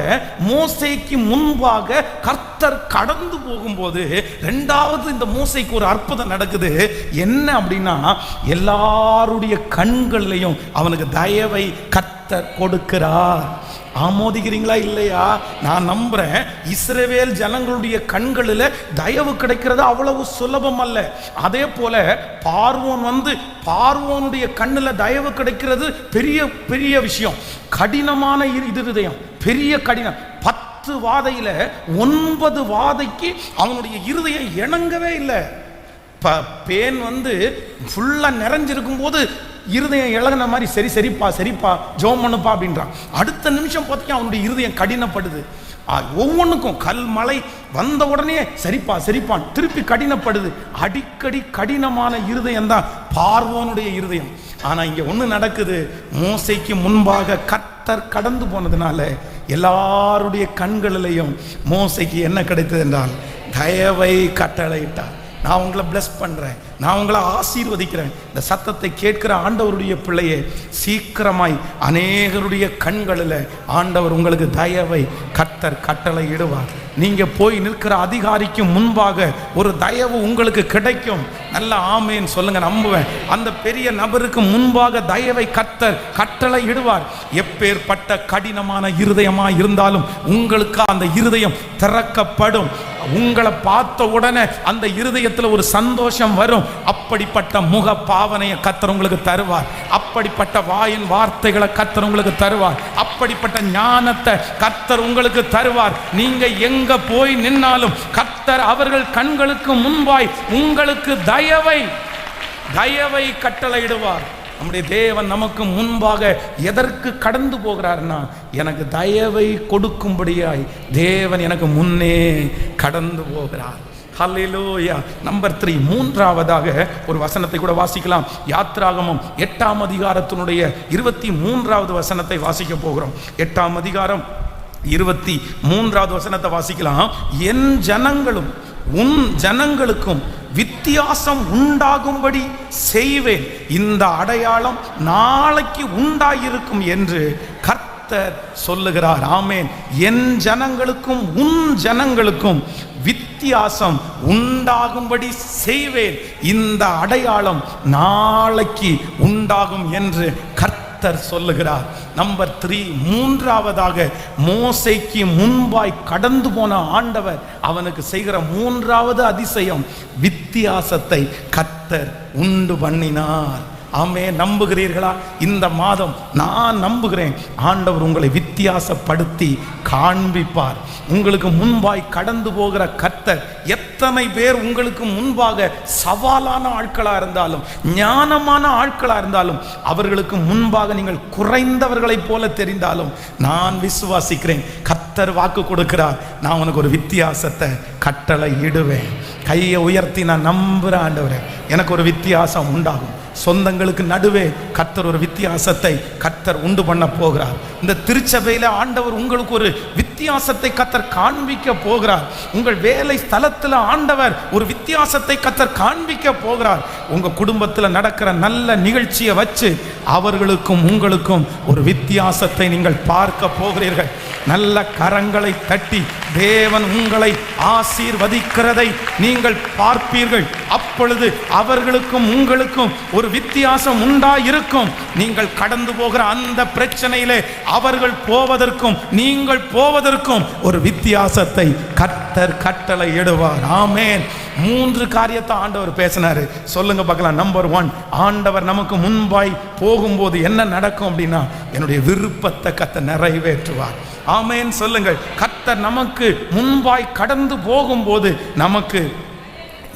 மோசேக்கு முன்பாக கர்த்தர் கடந்து போகும்போது இரண்டாவது இந்த மோசேக்கு ஒரு அற்புதம் நடக்குது. என்ன அப்படின்னா, எல்லாருடைய கண்களையும் அவனுக்கு தயவை கர்த்தர் கர்த்தர் கொடுக்கிறார். ஆமோதிக்கிறீங்களா இல்லையா? நான் நம்புறேன், இஸ்ரவேல் ஜனங்களுடைய கண்களில் தயவு கிடைக்கிறது அவ்வளவு சுலபம் அல்ல. அதே போல பார்வோனுடைய கண்ணில் தயவு கிடைக்கிறது பெரிய பெரிய விஷயம். கடினமான இருதயம், பெரிய கடினம். 10 வாதையில 9 வாதைக்கு அவனுடைய இருதயம் இணங்கவே இல்லை. பேன் ஃபுல்லா நிறைஞ்சிருக்கும் போது இருதயம் இழகின மாதிரி சரி சரிப்பா சரிப்பா ஜோம் பண்ணுப்பா அப்படின்றான். அடுத்த நிமிஷம் பார்த்தீங்கன்னா அவனுடைய இருதயம் கடினப்படுது. ஒவ்வொன்றுக்கும் கல் மலை வந்த உடனே சரிப்பா சரிப்பான் திருப்பி கடினப்படுது. அடிக்கடி கடினமான இருதயம் தான் பார்வோனுடைய இருதயம். ஆனா இங்க ஒண்ணு நடக்குது. மோசைக்கு முன்பாக கர்த்தர் கடந்து போனதுனால எல்லாருடைய கண்களிலையும் மோசைக்கு என்ன கிடைத்தது என்றால் தயவை கட்டளையிட்டார். நான் உங்களை பிளஸ் பண்றேன், நான் உங்களை ஆசீர்வதிக்கிறேன். இந்த சத்தத்தை கேட்கிற ஆண்டவருடைய பிள்ளையே, சீக்கிரமாய் அநேகருடைய கண்களில் ஆண்டவர் உங்களுக்கு தயவை கர்த்தர் கட்டளை இடுவார். நீங்க போய் நிற்கிற அதிகாரிக்கு முன்பாக ஒரு தயவு உங்களுக்கு கிடைக்கும். நல்ல ஆமேன் சொல்லுங்க, நம்புவேன். அந்த பெரிய நபருக்கு முன்பாக தயவை கர்த்தர் கட்டளை இடுவார். எப்பேற்பட்ட கடினமான இருதயமா இருந்தாலும் உங்களுக்கு அந்த இருதயம் திறக்கப்படும். உங்களை பார்த்த உடனே அந்த இருதயத்தில் ஒரு சந்தோஷம் வரும். அப்படிப்பட்ட முக பாவனையை கர்த்தர் உங்களுக்கு தருவார். அப்படிப்பட்ட வாயின் வார்த்தைகளை கர்த்தர் உங்களுக்கு தருவார். அப்படிப்பட்ட ஞானத்தை கர்த்தர் உங்களுக்கு தருவார். நீங்க எங்க போய் நின்னாலும் கர்த்தர் அவர்கள் கண்களுக்கு முன்பாய் உங்களுக்கு தயவை கட்டளையிடுவார். நம்முடைய தேவன் நமக்கு முன்பாக எதற்கு கடந்து போகிறார்னா, எனக்கு தயவை கொடுக்கும்படியாய் தேவன் எனக்கு முன்னே கடந்து போகிறார். ஹல்லேலூயா. நம்பர் 3, மூன்றாவதாக ஒரு வசனத்தை கூட வாசிக்கலாம். யாத்ராகமம் 8ஆம் அதிகாரத்தினுடைய 23வது வசனத்தை வாசிக்க போகிறோம். 8ஆம் அதிகாரம் 23வது வசனத்தை வாசிக்கலாம். என் ஜனங்களும் உன் ஜனங்களுக்கும் வித்தியாசம் உண்டாகும்படி செய்வேன், இந்த அடையாளம் நாளைக்கு உண்டாயிருக்கும் என்று கர்த்தர் சொல்லுகிறார். ஆமென். என் ஜனங்களுக்கும் உன் ஜனங்களுக்கும் வித்தியாசம் உண்டாகும்படி செய்வேன், இந்த அடையாளம் நாளைக்கு உண்டாகும் என்று கர்த்தர் சொல்லுகிறார். நம்பர் 3, மூன்றாவதாக மோசைக்கு முன்பாய் கடந்து போன ஆண்டவர் அவனுக்கு செய்கிற 3வது அதிசயம், வித்தியாசத்தை கர்த்தர் உண்டு பண்ணினார். ஆமே, நம்புகிறீர்களா? இந்த மாதம் நான் நம்புகிறேன், ஆண்டவர் உங்களை வித்தியாசப்படுத்தி காண்பிப்பார். உங்களுக்கு முன்பாய் கடந்து போகிற கர்த்தர், எத்தனை பேர் உங்களுக்கு முன்பாக சவாலான ஆட்களா இருந்தாலும் ஞானமான ஆட்களா இருந்தாலும் அவர்களுக்கு முன்பாக நீங்கள் குறைந்தவர்களைப் போல தெரிந்தாலும் நான் விசுவாசிக்கிறேன், கர்த்தர் வாக்கு கொடுக்கிறார், நான் உனக்கு ஒரு வித்தியாசத்தை கட்டளை இடுவேன். கையை உயர்த்தி நான் நம்புகிறேன், ஆண்டவரே எனக்கு ஒரு வித்தியாசம் உண்டாகும். சொந்தங்களுக்கு நடுவே கர்த்தர் ஒரு வித்தியாசத்தை கர்த்தர் உண்டு பண்ண போகிறார். இந்த திருச்சபையில ஆண்டவர் உங்களுக்கு ஒரு வித்தியாசத்தை கர்த்தர் காண்பிக்க போகிறார். உங்கள் வேலை ஸ்தலத்தில் ஆண்டவர் ஒரு வித்தியாசத்தை கர்த்தர் காண்பிக்க போகிறார். உங்க குடும்பத்தில் நடக்கிற நல்ல நிகழ்ச்சியை வச்சு அவர்களுக்கும் உங்களுக்கும் ஒரு வித்தியாசத்தை நீங்கள் பார்க்க போகிறீர்கள். நல்ல கரங்களை தட்டி தேவன் உங்களை ஆசீர்வதிக்கிறதை நீங்கள் பார்ப்பீர்கள். அப்பொழுது அவர்களுக்கும் உங்களுக்கும் ஒரு வித்தியாசம் உண்டாயிருக்கும். நீங்கள் கடந்து போகிற அந்த பிரச்சனையிலே அவர்கள் போவதற்கும் நீங்கள் போவதற்கும் ஒரு வித்தியாசத்தை கர்த்தர் கட்டளை இடுவார். ஆமென். 3 காரியத்தை ஆண்டவர் பேசினாரு. சொல்லுங்க பார்க்கலாம். நம்பர் 1, ஆண்டவர் நமக்கு முன்பாய் போகும்போது என்ன நடக்கும் அப்படின்னா, என்னுடைய விருப்பத்தை கர்த்தர் நிறைவேற்றுவார். ஆமென் சொல்லுங்கள். கர்த்தர் நமக்கு முன்பாய் கடந்து போகும்போது நமக்கு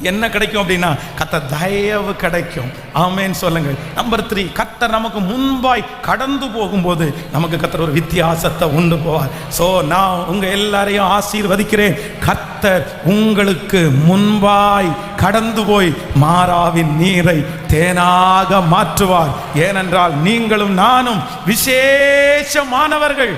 என்ன கிடைக்கும் அப்படின்னா, கர்த்தர் தயவு கிடைக்கும். ஆமென் சொல்லுங்கள். நம்பர் 3, கர்த்தர் நமக்கு முன்பாய் கடந்து போகும்போது நமக்கு கர்த்தர் ஒரு வித்தியாசத்தை உண்டு போவார். ஸோ நான் உங்க எல்லாரையும் ஆசீர்வதிக்கிறேன். கர்த்தர் உங்களுக்கு முன்பாய் கடந்து போய் மாறாவின் நீரை தேனாக மாற்றுவார். ஏனென்றால் நீங்களும் நானும் விசேஷமானவர்கள்.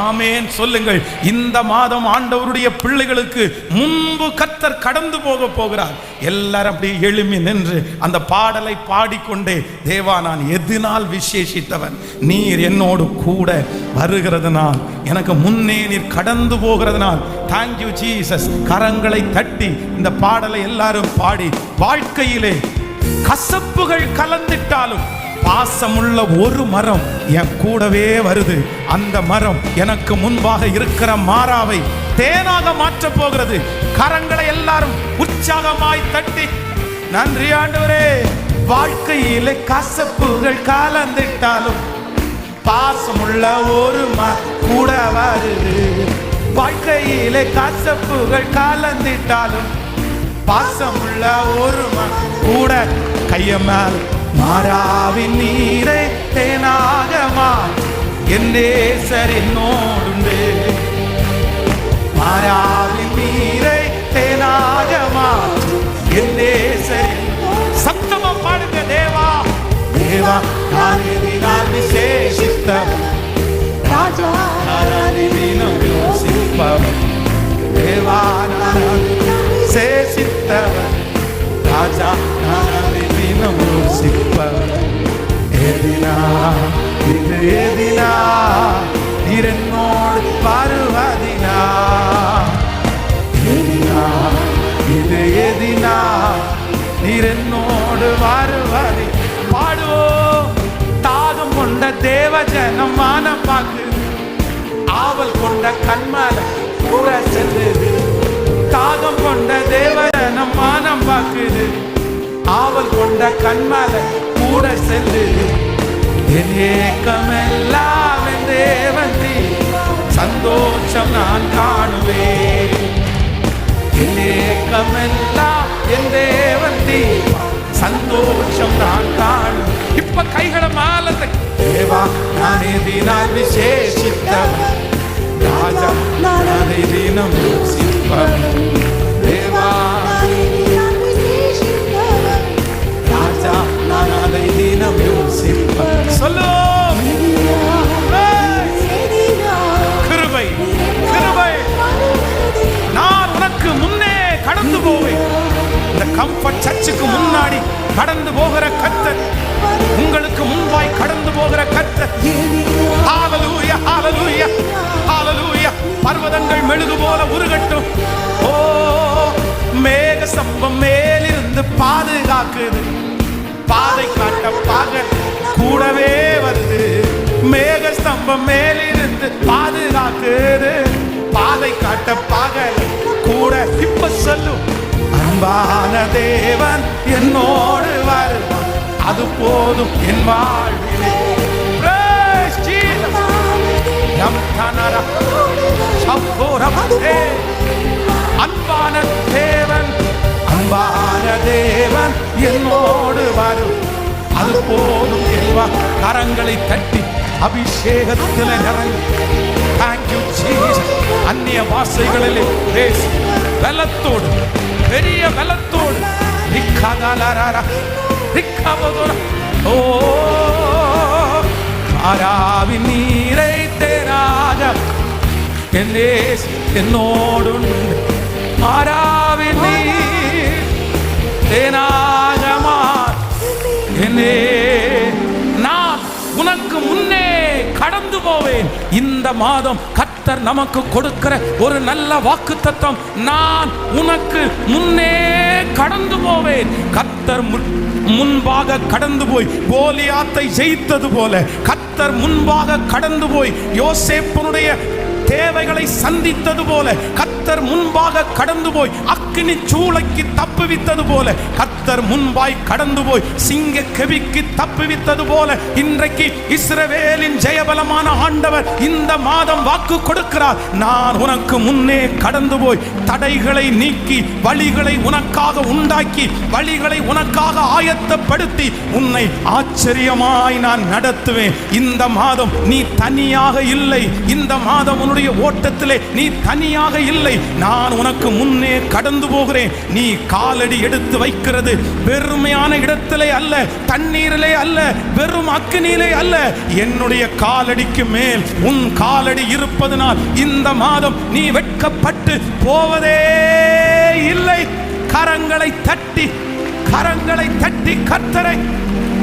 ஆமென் சொல்லுங்கள். இந்த மாதம் ஆண்டவருடைய பிள்ளைகளுக்கு முன்பு கர்த்தர் கடந்து போக போகிறார். எல்லாரும் அப்படி எழும்பி நின்று அந்த பாடலை பாடிக்கொண்டே, தேவா நான் எதனால் விசேஷித்தவன், நீர் என்னோடு கூட வருகிறதுனால், எனக்கு முன்னே நீர் கடந்து போகிறதுனால் தேங்க்யூ ஜீசஸ். கரங்களை தட்டி இந்த பாடலை எல்லாரும் பாடி, வாழ்க்கையிலே கசப்புகள் கலந்திட்டாலும் பாசமுள்ள ஒரு மரம் என் கூடவே வருது. அந்த மரம் எனக்கு முன்பாக இருக்கிற மாறாவை தேனாக மாற்ற போகிறது. கரங்களை எல்லாரும் உற்சாகமாய் தட்டி நன்றி ஆண்டவரே. வாழ்க்கையிலே கசப்புகள் கலந்திட்டாலும் பாசமுள்ள ஒரு மரம் கூட வருது. வாழ்க்கையிலே கசப்புகள் கலந்திட்டாலும் பாசமுள்ள ஒரு மரம் கூட. கையம்மாள் மாறாவின் நீரை தேனாக மாற்று என் நேசர் என்னோடுண்டு. மாறாவின் நீரை தேனாக மாற்று என் நேசர். சத்தமா பாடுங்க தேவா. தேவா நான் எதினால் விசேஷித்தவன், ராஜா நான் எதினம் யோசிப்பவன். தேவா நான் விசேஷித்தவன், ராஜா நான் எதினம் யோசிப்பவன். எதினா இது எதினா இரன்னோடு வருவதினா. எதினா இது எதினா இரன்னோடு வருவதி. பாடுவோம். தாகம் கொண்ட தேவ ஜனம் மானம் பார்க்குது. ஆவல் கொண்ட கண்மலை கூட செல்லுது. தாகம் கொண்ட தேவ ஜனம் மானம் பார்க்குது. ஆவல் கொண்ட கண்மலை கூட செல்லுது. என் ஏக்கமெல்லாம் என் தேவன் சந்தோஷம் நான் காணுவேன். என் ஏக்கமெல்லாம் என் தேவன் சந்தோஷம் நான் காணும். இப்ப கைகளை மாலத்தை. தேவா நான் எதினால் விசேஷித்தவன், ராஜா நான் எதினம் யோசிப்பவன். தேவா ராஜா நான் அதை தினம் யோசிப்பவன். சொல்லு. கிருபை கிருபை. நான் உனக்கு முன்னே கடந்து போவேன். இந்த கம்ஃபர்ட் சர்ச்சுக்கு முன்னாடி கடந்து போகிற கர்த்தர், உங்களுக்கு முன்பாய் கடந்து போகிற கர்த்தர். ஹalleluya ஹalleluya ஹalleluya. பர்வதங்கள் மெழுகு போல உருகட்டும். ஓ மேக ஸ்தம்பம் மேலிருந்து பாதுகாக்குது. பாதை காட்ட பகல் கூடவே வருது. மேக ஸ்தம்பம் மேலிருந்து பாதுகாக்குது. பாதை காட்ட பகல் கூட. இப்ப சொல்லு. அன்பான தேவன் என்னோடு வருவான், அது போதும் என் வாழ்விலே. அன்பான தேவன், அன்பான தேவன் என்னோடு வரும், அது போதும் என் கரங்களை தட்டி அபிஷேகத்தில் நிறைந்து. Thank you Jesus. அந்நிய பாஷைகளில் பேசி பலத்தோடு, பெரிய பலத்தோடு. ஓ மாறாவின் நீரை தேனாக என்னோடு. மாறாவின் நீர் தேனாக என்னே. நான் உனக்கு முன்னே கடந்து போவேன். இந்த மாதம் கர்த்தர் நமக்கு கொடுக்கிற ஒரு நல்ல வாக்குத்தத்தம். நான் உனக்கு முன்னே கடந்து போவேன். கர்த்தர் முன்பாக கடந்து போய் கோலியாத்தை ஜெயித்தது போல கர்த்தர் முன்பாக கடந்து போய் யோசேப்பினுடைய தேவைகளை சந்தித்தது போல, கர்த்தர் முன்பாக கடந்து போய் அக்கினி சூளைக்கு தப்புவித்தது போல, கர்த்தர் முன்பாய் கடந்து போய் சிங்க கெபிக்கு தப்புவித்தது போல, இன்றைக்கு இஸ்ரவேலின் ஜெயபலமான ஆண்டவர் இந்த மாதம் வாக்கு கொடுக்கிறார். நான் உனக்கு முன்னே கடந்து போய் தடைகளை நீக்கி, வழிகளை உனக்காக உண்டாக்கி, வழிகளை உனக்காக ஆயத்தப்படுத்தி உன்னை ஆச்சரியமாய் நான் நடத்துவேன். இந்த மாதம் நீ தனியாக இல்லை. இந்த மாதம் உன்னுடைய ஓட்டத்திலே நீ தனியாக இல்லை. நான் உனக்கு முன்னே கடந்து போகிறேன். நீ காலடி எடுத்து வைக்கிறது வெறுமையான இடத்திலே அல்ல, தண்ணீரிலே அல்ல, வெறும் அக்கினியிலே அல்ல. என்னுடைய காலடிக்கு மேல் உன் காலடி இருப்பதனால் இந்த மாதம் நீ வெட்கப்பட்டு போவதே இல்லை. கரங்களை தட்டி, கரங்களை தட்டி கர்த்தரை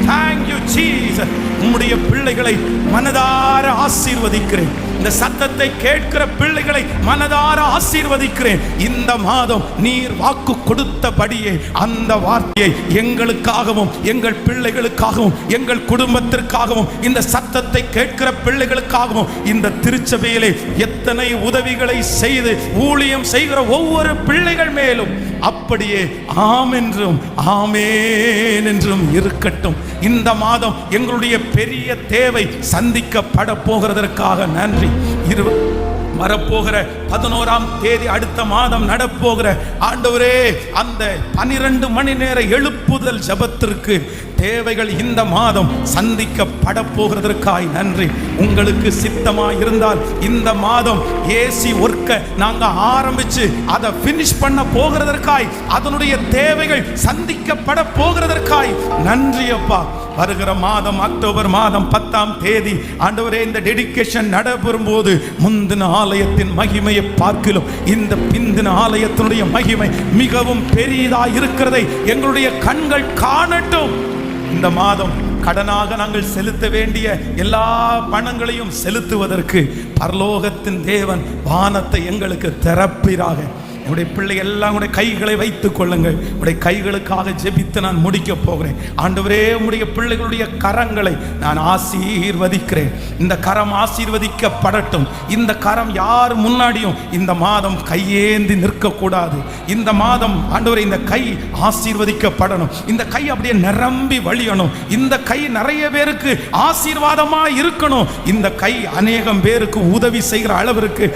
Thank you Jesus. உம்முடைய பிள்ளைகளை மனதார ஆசீர்வதிக்கிறேன். இந்த சத்தத்தை கேட்கிற பிள்ளைகளை மனதார ஆசீர்வதிக்கிறேன். இந்த மாதம் நீர் வாக்கு கொடுத்தபடியே அந்த வார்த்தையை எங்களுக்காகவும் எங்கள் பிள்ளைகளுக்காகவும் எங்கள் குடும்பத்திற்காகவும் இந்த சத்தத்தை கேட்கிற பிள்ளைகளுக்காகவும் இந்த திருச்சபையிலே எத்தனை உதவிகளை செய்து ஊழியம் செய்கிற ஒவ்வொரு பிள்ளைகள் மேலும் அப்படியே ஆம் என்றும் ஆமேன் என்றும் இருக்கட்டும். இந்த மாதம் எங்களுடைய பெரிய தேவை சந்திக்கப்பட போகிறதற்காக நன்றி. வரப்போகிற 11ஆம் தேதி அடுத்த மாதம் நடப்போகிற ஆண்டவரே அந்த 12 மணி நேர எழுப்புதல் ஜெபத்திற்கு தேவைகள் இந்த மாதம் சந்திக்கப்பட போகிறதற்காய் நன்றி. உங்களுக்கு சித்தமாய் இருந்தால் இந்த மாதம் ஏசி ஒர்க்க நாங்க ஆரம்பிச்சு அதை பினிஷ் பண்ண போகிறதற்காய் அதனுடைய தேவைகள் சந்திக்கப்பட போகிறதற்காய் நன்றி அப்பா. வருகிற மாதம் அக்டோபர் மாதம் 10ஆம் தேதி ஆண்டவரே இந்த டெடிகேஷன் நடைபெறும் போது முந்தின ஆலயத்தின் மகிமையை பார்க்கிலும் இந்த பிந்தின ஆலயத்தினுடைய மகிமை மிகவும் பெரியதாக இருக்கிறதை எங்களுடைய கண்கள் காணட்டும். இந்த மாதம் கடனாக நாங்கள் செலுத்த வேண்டிய எல்லா பணங்களையும் செலுத்துவதற்கு பரலோகத்தின் தேவன் வானத்தை எங்களுக்கு திறப்பீராக. என்னுடைய பிள்ளை எல்லாம் உடைய கைகளை வைத்துக் கொள்ளுங்கள். உடைய கைகளுக்காக ஜெபித்து நான் முடிக்க போகிறேன். ஆண்டவரே உடைய பிள்ளைகளுடைய கரங்களை நான் ஆசீர்வதிக்கிறேன். இந்த கரம் ஆசீர்வதிக்கப்படட்டும். இந்த கரம் யார் முன்னாடியும் இந்த மாதம் கையேந்தி நிற்கக்கூடாது. இந்த மாதம் ஆண்டவரே இந்த கை ஆசீர்வதிக்கப்படணும். இந்த கை அப்படியே நிரம்பி வழியணும். இந்த கை நிறைய பேருக்கு ஆசீர்வாதமா இருக்கணும். இந்த கை அநேகம் பேருக்கு உதவி செய்கிற அளவிற்கு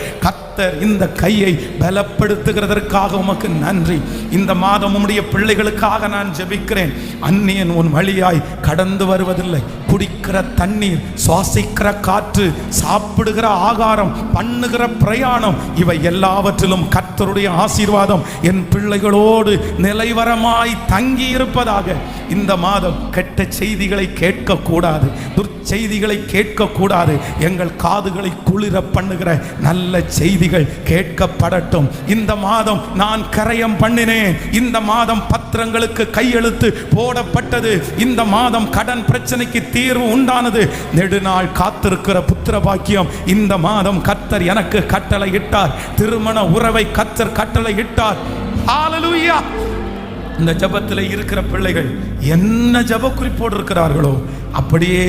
இந்த கையை பலப்படுத்துகிறதற்காக உமக்கு நன்றி. இந்த மாதம் உம்முடைய பிள்ளைகளுக்காக நான் ஜெபிக்கிறேன். அந்நியன் உன் வழியாய் கடந்து வருவதில்லை. குடிக்கிற தண்ணீர், சுவாசிக்கிற காற்று, சாப்பிடுகிற ஆகாரம், பண்ணுகிற பிரயாணம், இவை எல்லாவற்றிலும் கர்த்தருடைய ஆசீர்வாதம் என் பிள்ளைகளோடு நிலைவரமாய் தங்கி இருப்பதாக. இந்த மாதம் கெட்ட செய்திகளை கேட்கக்கூடாது, துர்ச்செய்திகளை கேட்கக்கூடாது. எங்கள் காதுகளை குளிர பண்ணுகிற நல்ல செய்திகள் கேட்கப்படட்டும். இந்த மாதம் நான் கரையம் பண்ணினேன். இந்த மாதம் பத்திரங்களுக்கு கையெழுத்து போடப்பட்டது. இந்த மாதம் கடன் பிரச்சனைக்கு தீர்வு உண்டானது. நெடுநாள் காத்திருக்கிற புத்திர பாக்கியம் இந்த மாதம் கர்த்தர் எனக்கு கட்டளை இட்டார். திருமண உறவை கர்த்தர் கட்டளை இட்டார். ஹல்லேலூயா. இந்த ஜபத்தில் இருக்கிற பிள்ளைகள் என்ன ஜப குறிப்போடு இருக்கிறார்களோ அப்படியே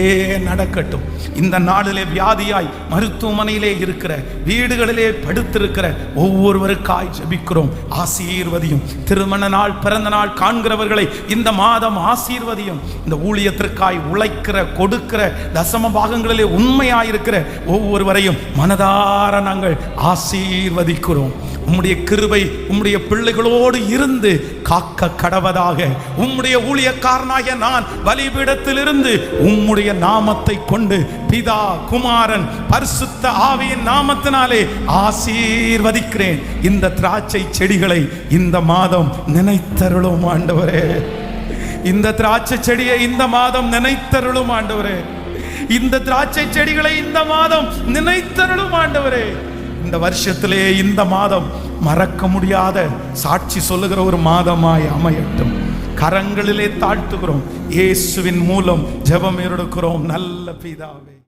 நடக்கட்டும். இந்த நாளிலே வியாதியாய் மருத்துவமனையிலே இருக்கிற, வீடுகளிலே படுத்திருக்கிற ஒவ்வொருவருக்காய் ஜெபிக்கிறோம். ஆசீர்வதியும். திருமண நாள், பிறந்த நாள் காண்கிறவர்களை இந்த மாதம் ஆசீர்வதியும். இந்த ஊழியத்திற்காய் உழைக்கிற, கொடுக்கிற, தசம பாகங்களிலே உண்மையாயிருக்கிற ஒவ்வொருவரையும் மனதார நாங்கள் ஆசீர்வதிக்கிறோம். உம்முடைய கிருபை உம்முடைய பிள்ளைகளோடு இருந்து காக்க கடவதாக. உம்முடைய ஊழியக்காரனாகிய நான் பலிபீடத்திலிருந்து உம்முடைய நாமத்தை கொண்டு பிதா, குமாரன், பரிசுத்த ஆவியின் நாமத்தினாலே ஆசீர்வதிக்கிறேன். இந்த திராட்சை செடிகளை இந்த மாதம் நினைத்தருளும் ஆண்டவரே. இந்த திராட்சை செடியை இந்த மாதம் நினைத்தருளும் ஆண்டவரே. இந்த திராட்சை செடிகளை இந்த மாதம் நினைத்தருளும் ஆண்டவரே. இந்த வருஷத்திலே இந்த மாதம் மறக்க முடியாத சாட்சி சொல்லுகிற ஒரு மாதமாய் அமையட்டும். கரங்களிலே தாழ்த்துகிறோம். இயேசுவின் மூலம் ஜெபம் எடுக்கிறோம் நல்ல பிதாவே.